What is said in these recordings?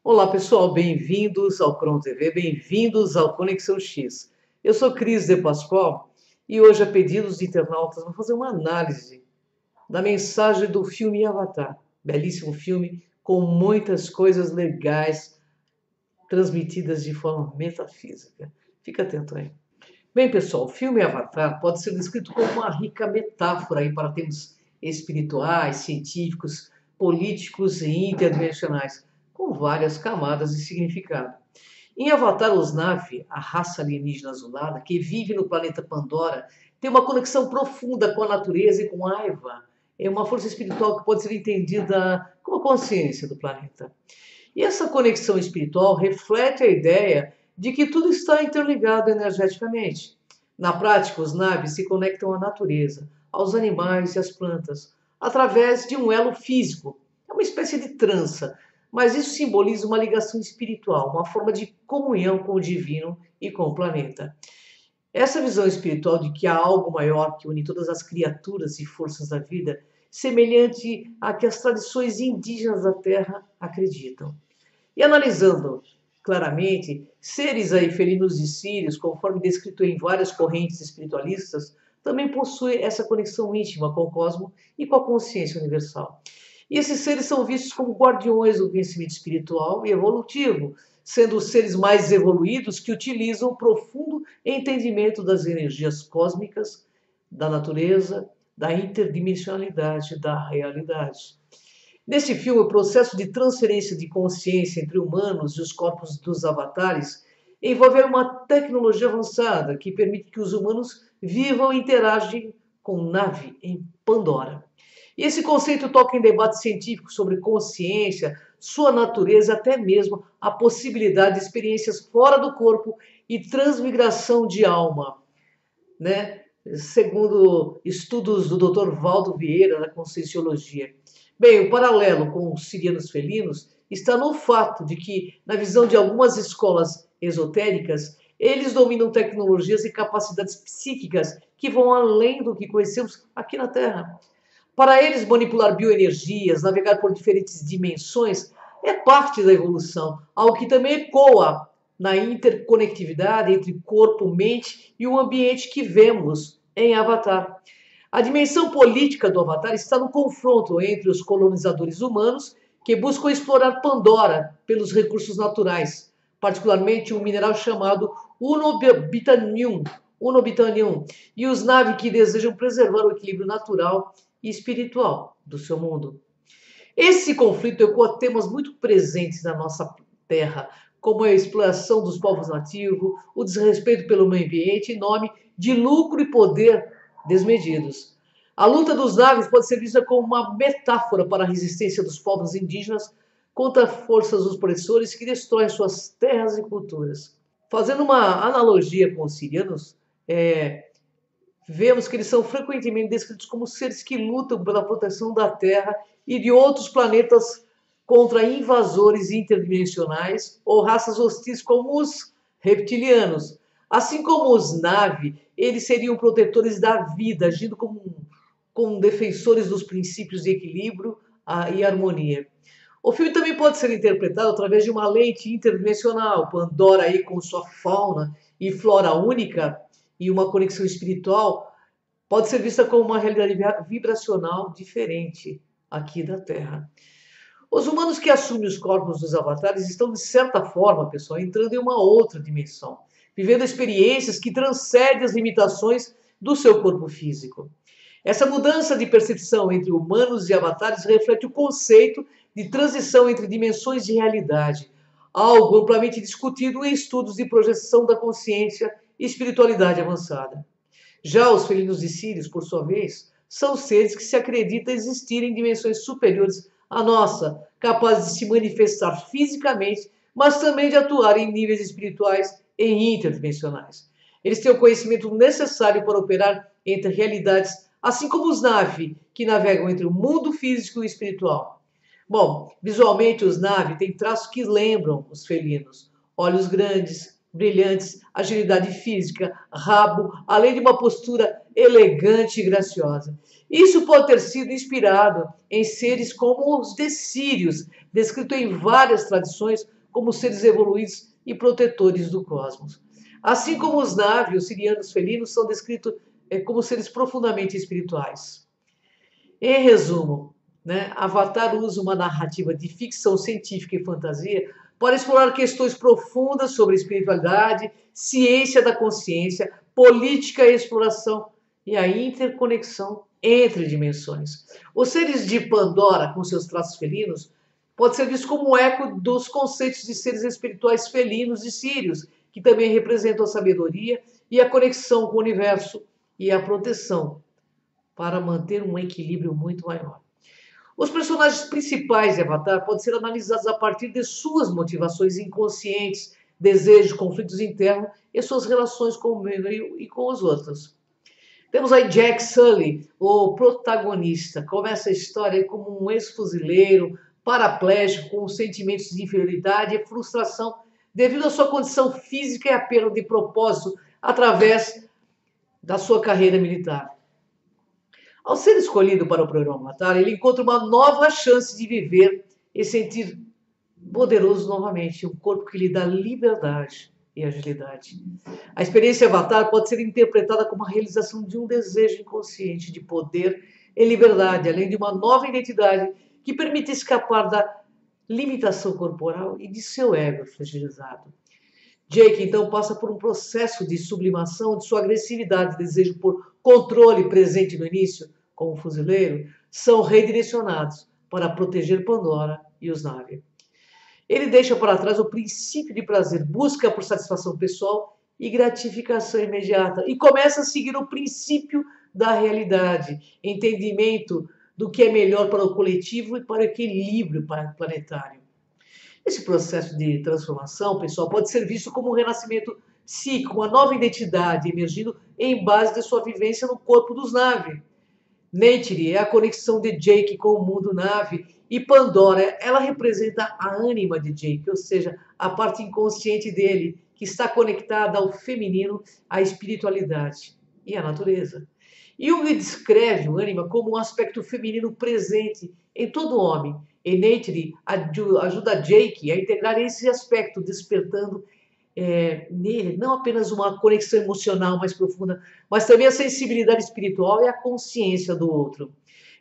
Olá pessoal, bem-vindos ao Cron TV, bem-vindos ao Conexão X. Eu sou Cris de Pascoal e hoje, a pedidos de internautas, vou fazer uma análise da mensagem do filme Avatar. Belíssimo filme com muitas coisas legais transmitidas de forma metafísica. Fica atento aí. Bem, pessoal, o filme Avatar pode ser descrito como uma rica metáfora aí para temas espirituais, científicos, políticos e interdimensionais, com várias camadas de significado. Em Avatar, os Na'vi, a raça alienígena azulada que vive no planeta Pandora, tem uma conexão profunda com a natureza e com a Aiva. É uma força espiritual que pode ser entendida como a consciência do planeta. E essa conexão espiritual reflete a ideia de que tudo está interligado energeticamente. Na prática, os naves se conectam à natureza, aos animais e às plantas, através de um elo físico. É uma espécie de trança, mas isso simboliza uma ligação espiritual, uma forma de comunhão com o divino e com o planeta. Essa visão espiritual de que há algo maior que une todas as criaturas e forças da vida, semelhante à que as tradições indígenas da Terra acreditam. E analisando claramente, seres aí felinos e sírios, conforme descrito em várias correntes espiritualistas, também possuem essa conexão íntima com o cosmos e com a consciência universal. E esses seres são vistos como guardiões do conhecimento espiritual e evolutivo, sendo os seres mais evoluídos que utilizam o profundo entendimento das energias cósmicas, da natureza, da interdimensionalidade da realidade. Neste filme, o processo de transferência de consciência entre humanos e os corpos dos avatares envolve uma tecnologia avançada que permite que os humanos vivam e interagem com nave em Pandora. E esse conceito toca em debates científicos sobre consciência, sua natureza, até mesmo a possibilidade de experiências fora do corpo e transmigração de alma, né? Segundo estudos do Dr. Valdo Vieira, da Conscienciologia. Bem, o paralelo com os sirianos felinos está no fato de que, na visão de algumas escolas esotéricas, eles dominam tecnologias e capacidades psíquicas que vão além do que conhecemos aqui na Terra. Para eles, manipular bioenergias, navegar por diferentes dimensões, é parte da evolução, algo que também ecoa na interconectividade entre corpo, mente e o ambiente que vemos em Avatar. A dimensão política do Avatar está no confronto entre os colonizadores humanos, que buscam explorar Pandora pelos recursos naturais, particularmente um mineral chamado Unobitanium, e os Na'vi que desejam preservar o equilíbrio natural e espiritual do seu mundo. Esse conflito ecoa temas muito presentes na nossa terra, como a exploração dos povos nativos, o desrespeito pelo meio ambiente em nome de lucro e poder desmedidos. A luta dos Na'vi pode ser vista como uma metáfora para a resistência dos povos indígenas contra forças opressores que destroem suas terras e culturas. Fazendo uma analogia com os sirianos, vemos que eles são frequentemente descritos como seres que lutam pela proteção da Terra e de outros planetas contra invasores interdimensionais ou raças hostis como os reptilianos. Assim como os Na'vi, eles seriam protetores da vida, agindo como defensores dos princípios de equilíbrio e harmonia. O filme também pode ser interpretado através de uma lente interdimensional, Pandora aí com sua fauna e flora única e uma conexão espiritual, pode ser vista como uma realidade vibracional diferente aqui da Terra. Os humanos que assumem os corpos dos avatares estão, de certa forma, pessoal, entrando em uma outra dimensão, vivendo experiências que transcendem as limitações do seu corpo físico. Essa mudança de percepção entre humanos e avatares reflete o conceito de transição entre dimensões de realidade, algo amplamente discutido em estudos de projeção da consciência e espiritualidade avançada. Já os felinos e sírios, por sua vez, são seres que se acredita existirem em dimensões superiores à nossa, capazes de se manifestar fisicamente, mas também de atuar em níveis espirituais e interdimensionais. Eles têm o conhecimento necessário para operar entre realidades, assim como os Na'vi, que navegam entre o mundo físico e o espiritual. Bom, visualmente os Na'vi têm traços que lembram os felinos. Olhos grandes, brilhantes, agilidade física, rabo, além de uma postura elegante e graciosa. Isso pode ter sido inspirado em seres como os decírios, descrito em várias tradições como seres evoluídos e protetores do cosmos. Assim como os Na'vi, os sirianos felinos, são descritos como seres profundamente espirituais. Em resumo, né, Avatar usa uma narrativa de ficção científica e fantasia para explorar questões profundas sobre espiritualidade, ciência da consciência, política e exploração e a interconexão entre dimensões. Os seres de Pandora, com seus traços felinos, pode ser visto como um eco dos conceitos de seres espirituais felinos e sírios, que também representam a sabedoria e a conexão com o universo e a proteção para manter um equilíbrio muito maior. Os personagens principais de Avatar podem ser analisados a partir de suas motivações inconscientes, desejos, conflitos internos e suas relações com o meio e com os outros. Temos aí Jack Sully, o protagonista. Começa a história como um ex-fuzileiro, paraplégico, com sentimentos de inferioridade e frustração devido à sua condição física e à perda de propósito através da sua carreira militar. Ao ser escolhido para o programa Avatar, ele encontra uma nova chance de viver e sentir poderoso novamente, um corpo que lhe dá liberdade e agilidade. A experiência Avatar pode ser interpretada como a realização de um desejo inconsciente de poder e liberdade, além de uma nova identidade que permite escapar da limitação corporal e de seu ego fragilizado. Jake, então, passa por um processo de sublimação de sua agressividade e desejo por controle presente no início, como fuzileiro, são redirecionados para proteger Pandora e os Na'vi. Ele deixa para trás o princípio de prazer, busca por satisfação pessoal e gratificação imediata e começa a seguir o princípio da realidade, entendimento do que é melhor para o coletivo e para o equilíbrio planetário. Esse processo de transformação, pessoal, pode ser visto como um renascimento psíquico, uma nova identidade emergindo em base de sua vivência no corpo dos Na'vi. Neytiri é a conexão de Jake com o mundo Na'vi e Pandora, ela representa a ânima de Jake, ou seja, a parte inconsciente dele, que está conectada ao feminino, à espiritualidade e à natureza. Jung descreve o ânima como um aspecto feminino presente em todo homem, e Neytiri ajuda Jake a integrar esse aspecto, despertando nele não apenas uma conexão emocional mais profunda, mas também a sensibilidade espiritual e a consciência do outro.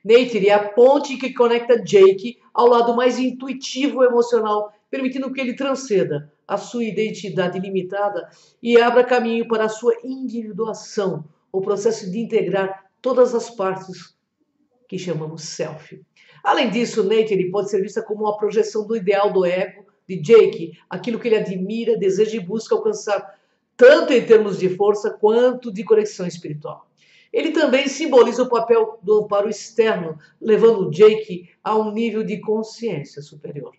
Neytiri é a ponte que conecta Jake ao lado mais intuitivo e emocional, permitindo que ele transcenda a sua identidade limitada e abra caminho para a sua individuação, o processo de integrar todas as partes que chamamos self. Além disso, Neytiri pode ser vista como uma projeção do ideal do ego de Jake, aquilo que ele admira, deseja e busca alcançar, tanto em termos de força quanto de conexão espiritual. Ele também simboliza o papel do amparo externo, levando Jake a um nível de consciência superior.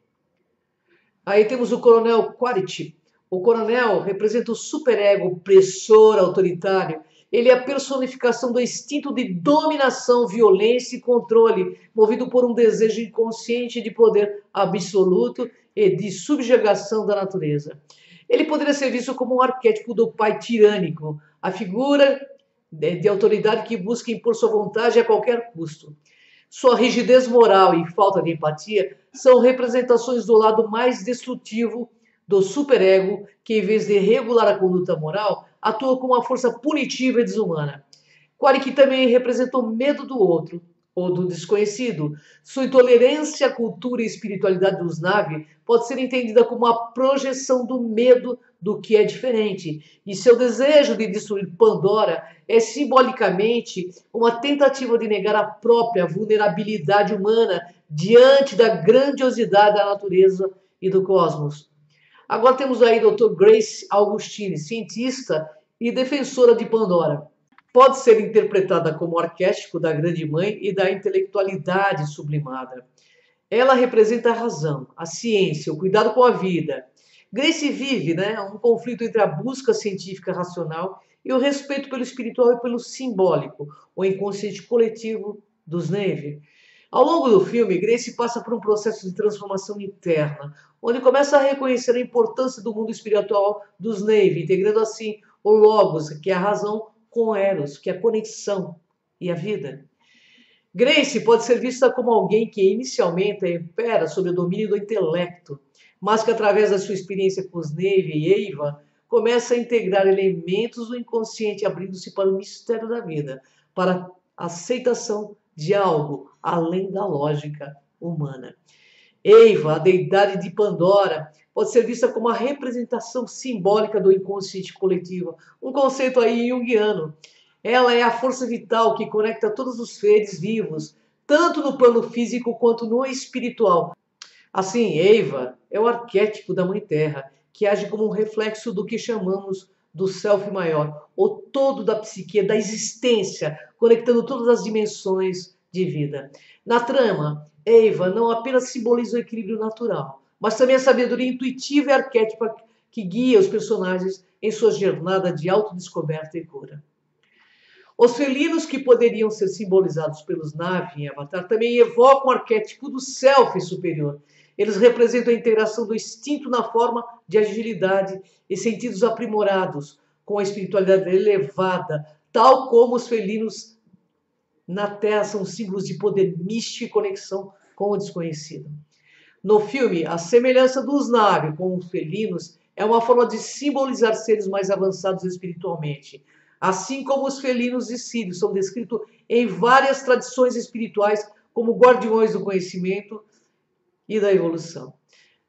Aí temos o Coronel Quaritch. O Coronel representa o superego opressor, autoritário. Ele é a personificação do instinto de dominação, violência e controle, movido por um desejo inconsciente de poder absoluto e de subjugação da natureza. Ele poderia ser visto como um arquétipo do pai tirânico, a figura de autoridade que busca impor sua vontade a qualquer custo. Sua rigidez moral e falta de empatia são representações do lado mais destrutivo do superego, que em vez de regular a conduta moral, atua como uma força punitiva e desumana. Quaritch também representa o medo do outro, ou do desconhecido. Sua intolerância à cultura e espiritualidade dos Na'vi pode ser entendida como uma projeção do medo do que é diferente. E seu desejo de destruir Pandora é simbolicamente uma tentativa de negar a própria vulnerabilidade humana diante da grandiosidade da natureza e do cosmos. Agora temos aí a Dr. Grace Augustine, cientista e defensora de Pandora. Pode ser interpretada como arquétipo da grande mãe e da intelectualidade sublimada. Ela representa a razão, a ciência, o cuidado com a vida. Grace vive um conflito entre a busca científica racional e o respeito pelo espiritual e pelo simbólico, o inconsciente coletivo dos Na'vi. Ao longo do filme, Grace passa por um processo de transformação interna, onde começa a reconhecer a importância do mundo espiritual dos Na'vi, integrando assim o Logos, que é a razão, com o Eros, que é a conexão e a vida. Grace pode ser vista como alguém que inicialmente impera sob o domínio do intelecto, mas que através da sua experiência com os Na'vi e Eva, começa a integrar elementos do inconsciente, abrindo-se para o mistério da vida, para a aceitação de algo além da lógica humana. Eva, a deidade de Pandora, pode ser vista como a representação simbólica do inconsciente coletivo, um conceito aí junguiano. Ela é a força vital que conecta todos os seres vivos, tanto no plano físico quanto no espiritual. Assim, Eva é o arquétipo da Mãe Terra, que age como um reflexo do que chamamos do self maior, o todo da psique, da existência, conectando todas as dimensões de vida. Na trama, Eva não apenas simboliza o equilíbrio natural, mas também a sabedoria intuitiva e arquétipa que guia os personagens em sua jornada de autodescoberta e cura. Os felinos que poderiam ser simbolizados pelos Na'vi em Avatar também evocam o arquétipo do self superior. Eles representam a integração do instinto na forma de agilidade e sentidos aprimorados, com a espiritualidade elevada, tal como os felinos na Terra são símbolos de poder místico e conexão com o desconhecido. No filme, a semelhança dos Na'vi com os felinos é uma forma de simbolizar seres mais avançados espiritualmente, assim como os felinos e sírios são descritos em várias tradições espirituais como guardiões do conhecimento e da evolução.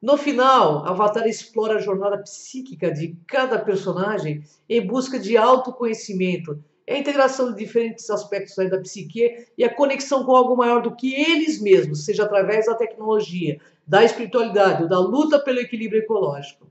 No final, Avatar explora a jornada psíquica de cada personagem em busca de autoconhecimento, a integração de diferentes aspectos da psique e a conexão com algo maior do que eles mesmos, seja através da tecnologia, da espiritualidade ou da luta pelo equilíbrio ecológico.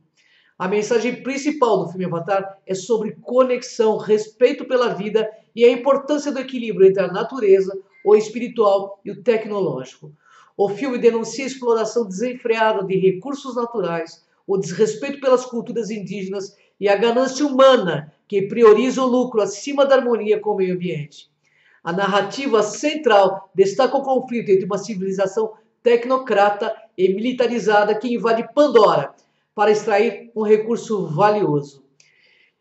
A mensagem principal do filme Avatar é sobre conexão, respeito pela vida e a importância do equilíbrio entre a natureza, o espiritual e o tecnológico. O filme denuncia a exploração desenfreada de recursos naturais, o desrespeito pelas culturas indígenas e a ganância humana que prioriza o lucro acima da harmonia com o meio ambiente. A narrativa central destaca o conflito entre uma civilização tecnocrata e militarizada que invade Pandora para extrair um recurso valioso.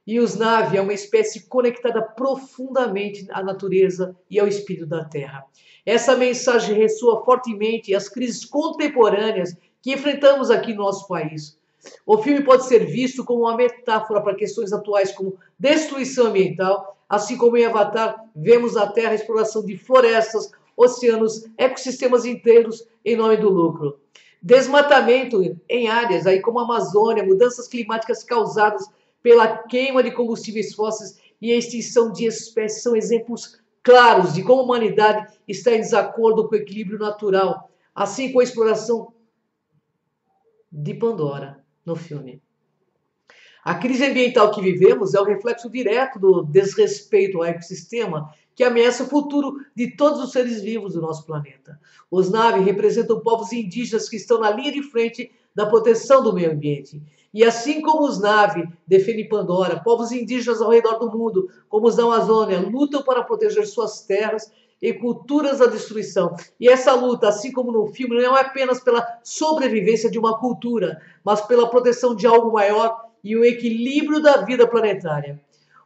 E os Na'vi é uma espécie conectada profundamente à natureza e ao espírito da Terra. Essa mensagem ressoa fortemente as crises contemporâneas que enfrentamos aqui no nosso país. O filme pode ser visto como uma metáfora para questões atuais como destruição ambiental, assim como em Avatar vemos a Terra a exploração de florestas, oceanos, ecossistemas inteiros em nome do lucro. Desmatamento em áreas aí como a Amazônia, mudanças climáticas causadas pela queima de combustíveis fósseis e a extinção de espécies são exemplos claros de como a humanidade está em desacordo com o equilíbrio natural, assim como a exploração de Pandora no filme. A crise ambiental que vivemos é o reflexo direto do desrespeito ao ecossistema que ameaça o futuro de todos os seres vivos do nosso planeta. Os Na'vi representam povos indígenas que estão na linha de frente da proteção do meio ambiente. E assim como os Na'vi defendem Pandora, povos indígenas ao redor do mundo, como os da Amazônia, lutam para proteger suas terras e culturas da destruição. E essa luta, assim como no filme, não é apenas pela sobrevivência de uma cultura, mas pela proteção de algo maior e o equilíbrio da vida planetária.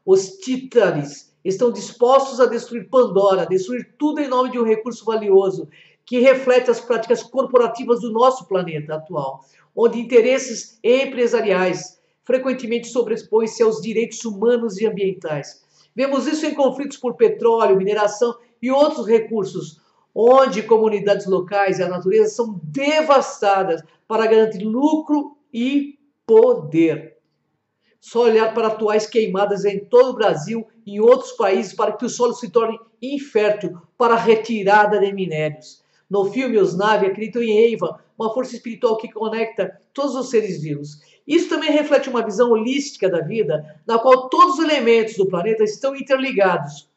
Os titanes estão dispostos a destruir Pandora, a destruir tudo em nome de um recurso valioso que reflete as práticas corporativas do nosso planeta atual, onde interesses empresariais frequentemente sobrepõem-se aos direitos humanos e ambientais. Vemos isso em conflitos por petróleo, mineração e outros recursos, onde comunidades locais e a natureza são devastadas para garantir lucro e poder. Só olhar para atuais queimadas em todo o Brasil e em outros países para que o solo se torne infértil para a retirada de minérios. No filme, os Na'vi acreditam em Eva, uma força espiritual que conecta todos os seres vivos. Isso também reflete uma visão holística da vida, na qual todos os elementos do planeta estão interligados.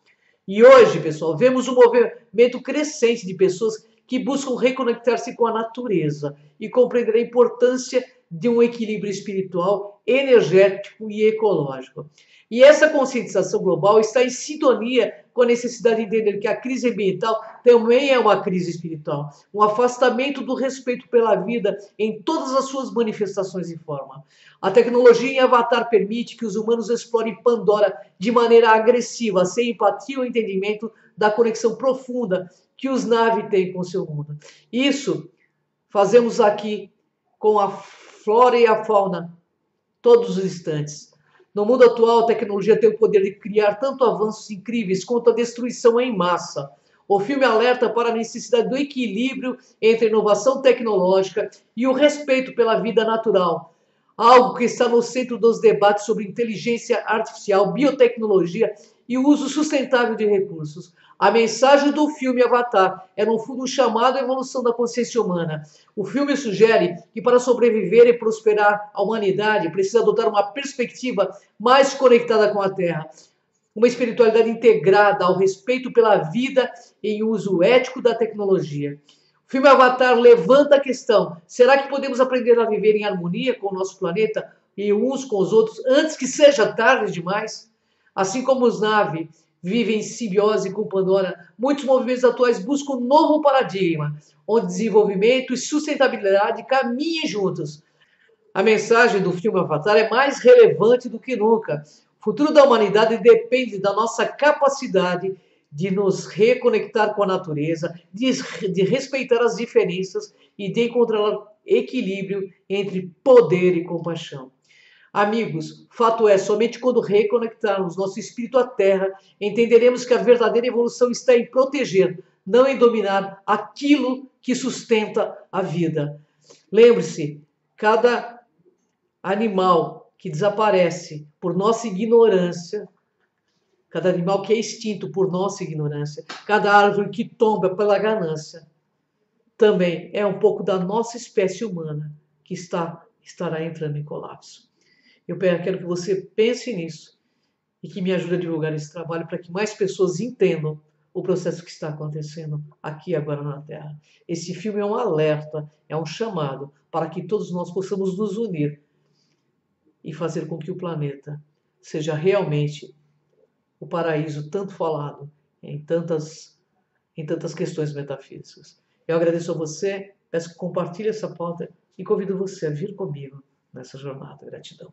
E hoje, pessoal, vemos um movimento crescente de pessoas que buscam reconectar-se com a natureza e compreender a importância de um equilíbrio espiritual, energético e ecológico. E essa conscientização global está em sintonia com a necessidade de entender que a crise ambiental também é uma crise espiritual, um afastamento do respeito pela vida em todas as suas manifestações e forma. A tecnologia em Avatar permite que os humanos explorem Pandora de maneira agressiva, sem empatia ou entendimento da conexão profunda que os Na'vi têm com o seu mundo. Isso fazemos aqui com a flora e a fauna todos os instantes. No mundo atual, a tecnologia tem o poder de criar tanto avanços incríveis quanto a destruição em massa. O filme alerta para a necessidade do equilíbrio entre a inovação tecnológica e o respeito pela vida natural, algo que está no centro dos debates sobre inteligência artificial, biotecnologia e o uso sustentável de recursos. A mensagem do filme Avatar é, no fundo, um chamado à evolução da consciência humana. O filme sugere que, para sobreviver e prosperar a humanidade, precisa adotar uma perspectiva mais conectada com a Terra, uma espiritualidade integrada ao respeito pela vida e uso ético da tecnologia. O filme Avatar levanta a questão: será que podemos aprender a viver em harmonia com o nosso planeta e uns com os outros antes que seja tarde demais? Assim como os Na'vi vivem em simbiose com Pandora, muitos movimentos atuais buscam um novo paradigma, onde desenvolvimento e sustentabilidade caminhem juntos. A mensagem do filme Avatar é mais relevante do que nunca. O futuro da humanidade depende da nossa capacidade de nos reconectar com a natureza, de respeitar as diferenças e de encontrar equilíbrio entre poder e compaixão. Amigos, fato é, somente quando reconectarmos nosso espírito à Terra, entenderemos que a verdadeira evolução está em proteger, não em dominar aquilo que sustenta a vida. Lembre-se, cada animal que desaparece por nossa ignorância, cada animal que é extinto por nossa ignorância, cada árvore que tomba pela ganância, também é um pouco da nossa espécie humana que estará entrando em colapso. Eu quero que você pense nisso e que me ajude a divulgar esse trabalho para que mais pessoas entendam o processo que está acontecendo aqui agora na Terra. Esse filme é um alerta, é um chamado para que todos nós possamos nos unir e fazer com que o planeta seja realmente o paraíso tanto falado em tantas questões metafísicas. Eu agradeço a você, peço que compartilhe essa pauta e convido você a vir comigo nessa jornada. Gratidão.